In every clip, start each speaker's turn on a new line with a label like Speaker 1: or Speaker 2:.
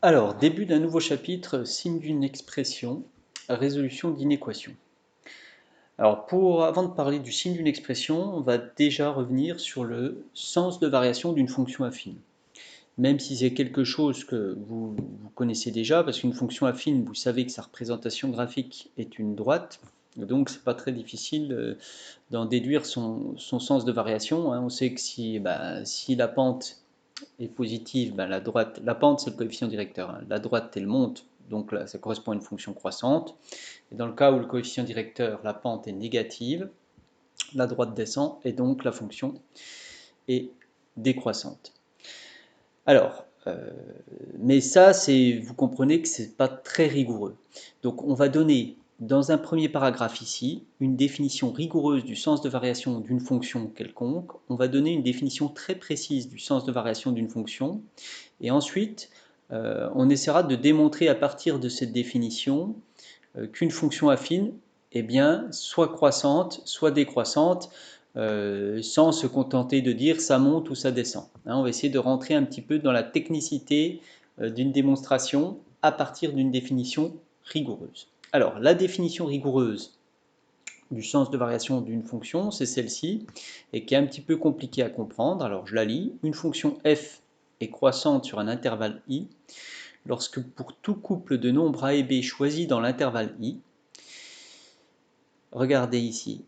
Speaker 1: Alors, début d'un nouveau chapitre, signe d'une expression, résolution d'inéquation. Alors, avant de parler du signe d'une expression, on va déjà revenir sur le sens de variation d'une fonction affine. Même si c'est quelque chose que vous connaissez déjà, parce qu'une fonction affine, vous savez que sa représentation graphique est une droite, donc c'est pas très difficile d'en déduire son sens de variation. On sait que si la pente est positive, la pente c'est le coefficient directeur. La droite elle monte, donc là ça correspond à une fonction croissante. Et dans le cas où le coefficient directeur, la pente est négative, la droite descend et donc la fonction est décroissante. Alors, mais ça, vous comprenez que c'est pas très rigoureux. Donc on va donner dans un premier paragraphe ici une définition rigoureuse du sens de variation d'une fonction quelconque. On va donner une définition très précise du sens de variation d'une fonction. Et ensuite, on essaiera de démontrer à partir de cette définition qu'une fonction affine est bien soit croissante, soit décroissante, sans se contenter de dire ça monte ou ça descend. On va essayer de rentrer un petit peu dans la technicité d'une démonstration à partir d'une définition rigoureuse. Alors, la définition rigoureuse du sens de variation d'une fonction, c'est celle-ci, et qui est un petit peu compliquée à comprendre. Alors, je la lis. Une fonction f est croissante sur un intervalle i lorsque pour tout couple de nombres a et b choisis dans l'intervalle i, regardez ici,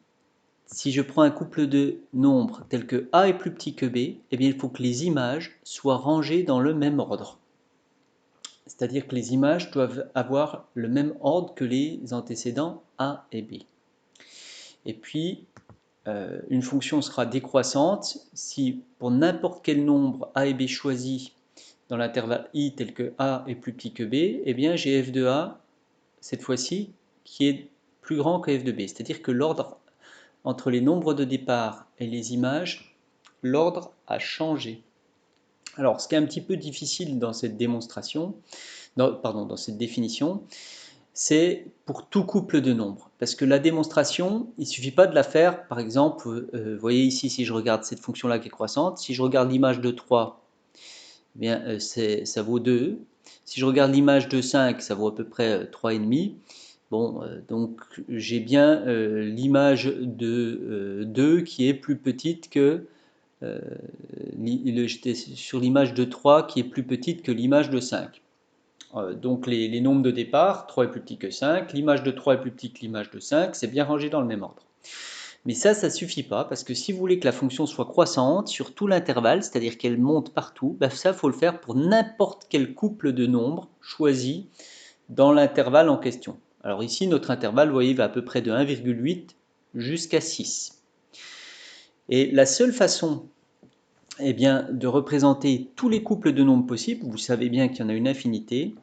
Speaker 1: si je prends un couple de nombres tels que a est plus petit que b, eh bien il faut que les images soient rangées dans le même ordre. C'est-à-dire que les images doivent avoir le même ordre que les antécédents a et b. Et puis, une fonction sera décroissante si pour n'importe quel nombre a et b choisi dans l'intervalle i tel que a est plus petit que b, eh bien j'ai f de a, cette fois-ci, qui est plus grand que f de b. C'est-à-dire que l'ordre entre les nombres de départ et les images, l'ordre a changé. Alors, ce qui est un petit peu difficile dans cette démonstration, dans cette définition, c'est pour tout couple de nombres. Parce que la démonstration, il ne suffit pas de la faire, par exemple, vous voyez ici, si je regarde cette fonction-là qui est croissante, si je regarde l'image de 3, eh bien, ça vaut 2. Si je regarde l'image de 5, ça vaut à peu près 3,5. Bon, donc j'ai bien l'image de 2 qui est plus petite que j'étais sur l'image de 3 qui est plus petite que l'image de 5. Donc les nombres de départ, 3 est plus petit que 5, l'image de 3 est plus petite que l'image de 5, c'est bien rangé dans le même ordre. Mais ça ne suffit pas, parce que si vous voulez que la fonction soit croissante sur tout l'intervalle, c'est-à-dire qu'elle monte partout, ça, il faut le faire pour n'importe quel couple de nombres choisi dans l'intervalle en question. Alors ici, notre intervalle, vous voyez, va à peu près de 1,8 jusqu'à 6. Et la seule façon de représenter tous les couples de nombres possibles, vous savez bien qu'il y en a une infinité,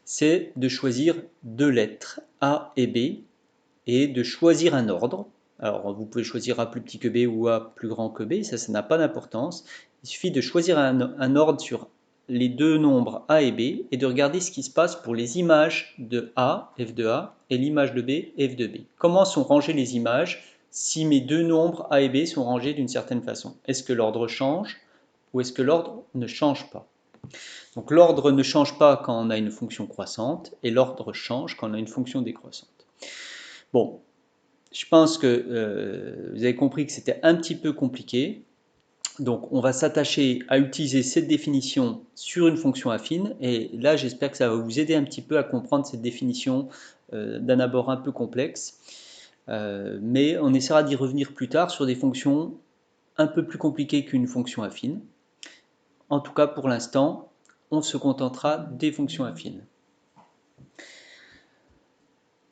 Speaker 1: c'est de choisir deux lettres, A et B, et de choisir un ordre. Alors vous pouvez choisir A plus petit que B ou A plus grand que B, ça n'a pas d'importance. Il suffit de choisir un ordre sur les deux nombres A et B et de regarder ce qui se passe pour les images de A, f de A, et l'image de B, f de B. Comment sont rangées les images si mes deux nombres A et B sont rangés d'une certaine façon? Est-ce que l'ordre change ou est-ce que l'ordre ne change pas? Donc l'ordre ne change pas quand on a une fonction croissante et l'ordre change quand on a une fonction décroissante. Bon, je pense que vous avez compris que c'était un petit peu compliqué. Donc on va s'attacher à utiliser cette définition sur une fonction affine. Et là, j'espère que ça va vous aider un petit peu à comprendre cette définition d'un abord un peu complexe. Mais on essaiera d'y revenir plus tard sur des fonctions un peu plus compliquées qu'une fonction affine. En tout cas, pour l'instant, on se contentera des fonctions affines.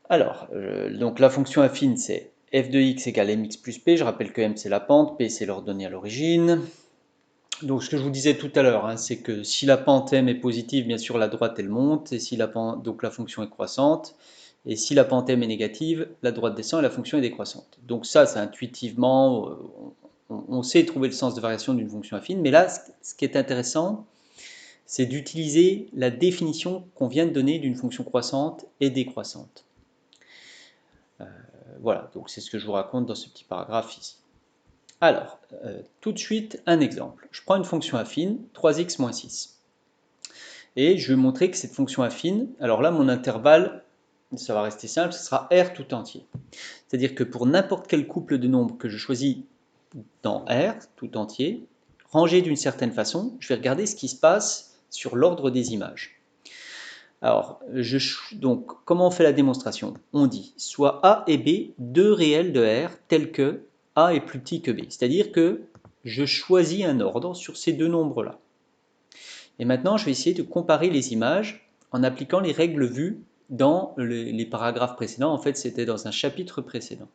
Speaker 1: Alors, donc la fonction affine, c'est f de x égale mx plus p. Je rappelle que m, c'est la pente, p, c'est l'ordonnée à l'origine. Donc, ce que je vous disais tout à l'heure, c'est que si la pente m est positive, bien sûr, la droite, elle monte, et si donc la fonction est croissante. Et si la pente m est négative, la droite descend et la fonction est décroissante. Donc ça, c'est intuitivement, on sait trouver le sens de variation d'une fonction affine. Mais là, ce qui est intéressant, c'est d'utiliser la définition qu'on vient de donner d'une fonction croissante et décroissante. Voilà, donc c'est ce que je vous raconte dans ce petit paragraphe ici. Alors, tout de suite, un exemple. Je prends une fonction affine, 3x moins 6. Et je vais montrer que cette fonction affine, alors là mon intervalle, ça va rester simple, ce sera R tout entier. C'est-à-dire que pour n'importe quel couple de nombres que je choisis dans R tout entier, rangé d'une certaine façon, je vais regarder ce qui se passe sur l'ordre des images. Alors, donc, comment on fait la démonstration? On dit soit A et B, deux réels de R, tels que A est plus petit que B. C'est-à-dire que je choisis un ordre sur ces deux nombres-là. Et maintenant, je vais essayer de comparer les images en appliquant les règles vues dans les paragraphes précédents. En fait, c'était dans un chapitre précédent.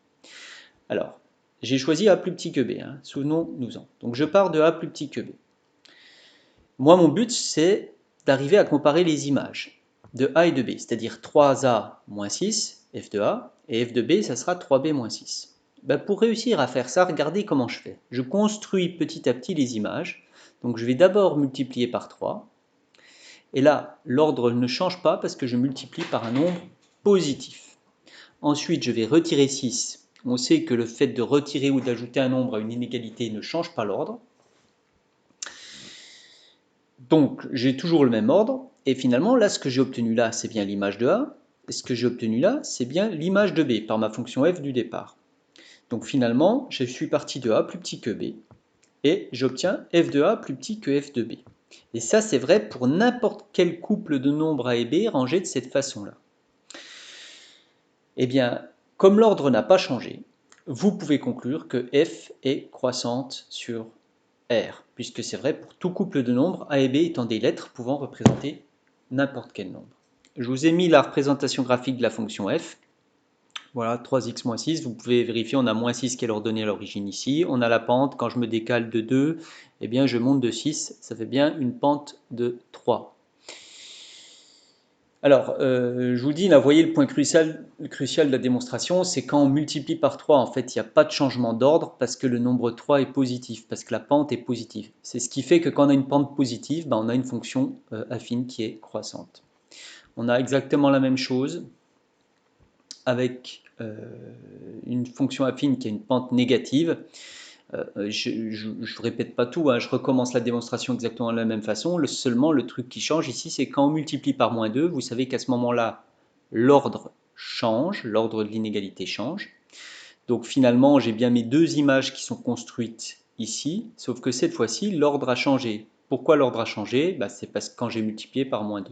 Speaker 1: Alors, j'ai choisi A plus petit que B, hein, souvenons-nous-en. Donc, je pars de A plus petit que B. Moi, mon but, c'est d'arriver à comparer les images de A et de B, c'est-à-dire 3A moins 6, f de A, et f de B, ça sera 3B moins 6. Ben, pour réussir à faire ça, regardez comment je fais. Je construis petit à petit les images. Donc, je vais d'abord multiplier par 3. Et là, l'ordre ne change pas parce que je multiplie par un nombre positif. Ensuite, je vais retirer 6. On sait que le fait de retirer ou d'ajouter un nombre à une inégalité ne change pas l'ordre. Donc, j'ai toujours le même ordre. Et finalement, là, ce que j'ai obtenu là, c'est bien l'image de A. Et ce que j'ai obtenu là, c'est bien l'image de B par ma fonction f du départ. Donc finalement, je suis parti de A plus petit que B. Et j'obtiens f de A plus petit que f de B. Et ça, c'est vrai pour n'importe quel couple de nombres A et B rangés de cette façon-là. Eh bien, comme l'ordre n'a pas changé, vous pouvez conclure que f est croissante sur R, puisque c'est vrai pour tout couple de nombres, A et B étant des lettres pouvant représenter n'importe quel nombre. Je vous ai mis la représentation graphique de la fonction f. Voilà, 3x moins 6, vous pouvez vérifier, on a moins 6 qui est l'ordonnée à l'origine ici. On a la pente, quand je me décale de 2, eh bien je monte de 6, ça fait bien une pente de 3. Alors, je vous dis, là, vous voyez le point crucial de la démonstration, c'est quand on multiplie par 3, en fait, il n'y a pas de changement d'ordre parce que le nombre 3 est positif, parce que la pente est positive. C'est ce qui fait que quand on a une pente positive, on a une fonction affine qui est croissante. On a exactement la même chose avec une fonction affine qui a une pente négative. Je ne répète pas tout, hein, je recommence la démonstration exactement de la même façon. Seulement, le truc qui change ici, c'est quand on multiplie par moins 2, vous savez qu'à ce moment-là, l'ordre change, l'ordre de l'inégalité change. Donc finalement, j'ai bien mes deux images qui sont construites ici, sauf que cette fois-ci, l'ordre a changé. Pourquoi l'ordre a changé? C'est parce que quand j'ai multiplié par moins 2.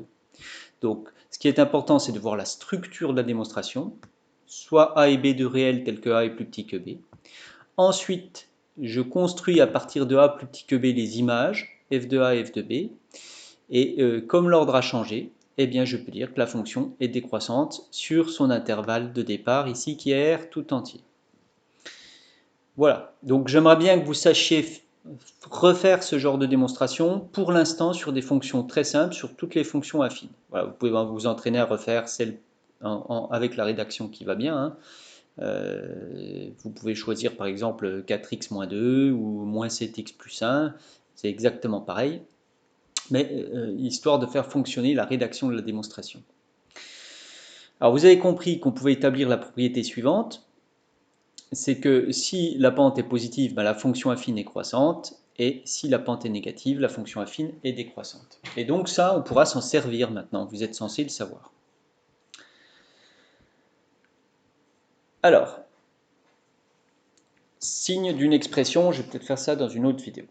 Speaker 1: Donc, ce qui est important, c'est de voir la structure de la démonstration, soit A et B de réel tel que A est plus petit que B. Ensuite, je construis à partir de A plus petit que B les images, f de A et f de B. Et comme l'ordre a changé, eh bien je peux dire que la fonction est décroissante sur son intervalle de départ, ici qui est R tout entier. Voilà, donc j'aimerais bien que vous sachiez refaire ce genre de démonstration, pour l'instant sur des fonctions très simples, sur toutes les fonctions affines. Voilà, vous pouvez vous entraîner à refaire celle avec la rédaction qui va bien, hein. Vous pouvez choisir par exemple 4x moins 2 ou moins 7x plus 1, c'est exactement pareil, mais histoire de faire fonctionner la rédaction de la démonstration. Alors vous avez compris qu'on pouvait établir la propriété suivante, c'est que si la pente est positive, la fonction affine est croissante, et si la pente est négative, la fonction affine est décroissante. Et donc ça, on pourra s'en servir maintenant, vous êtes censé le savoir. Alors, signe d'une expression, je vais peut-être faire ça dans une autre vidéo.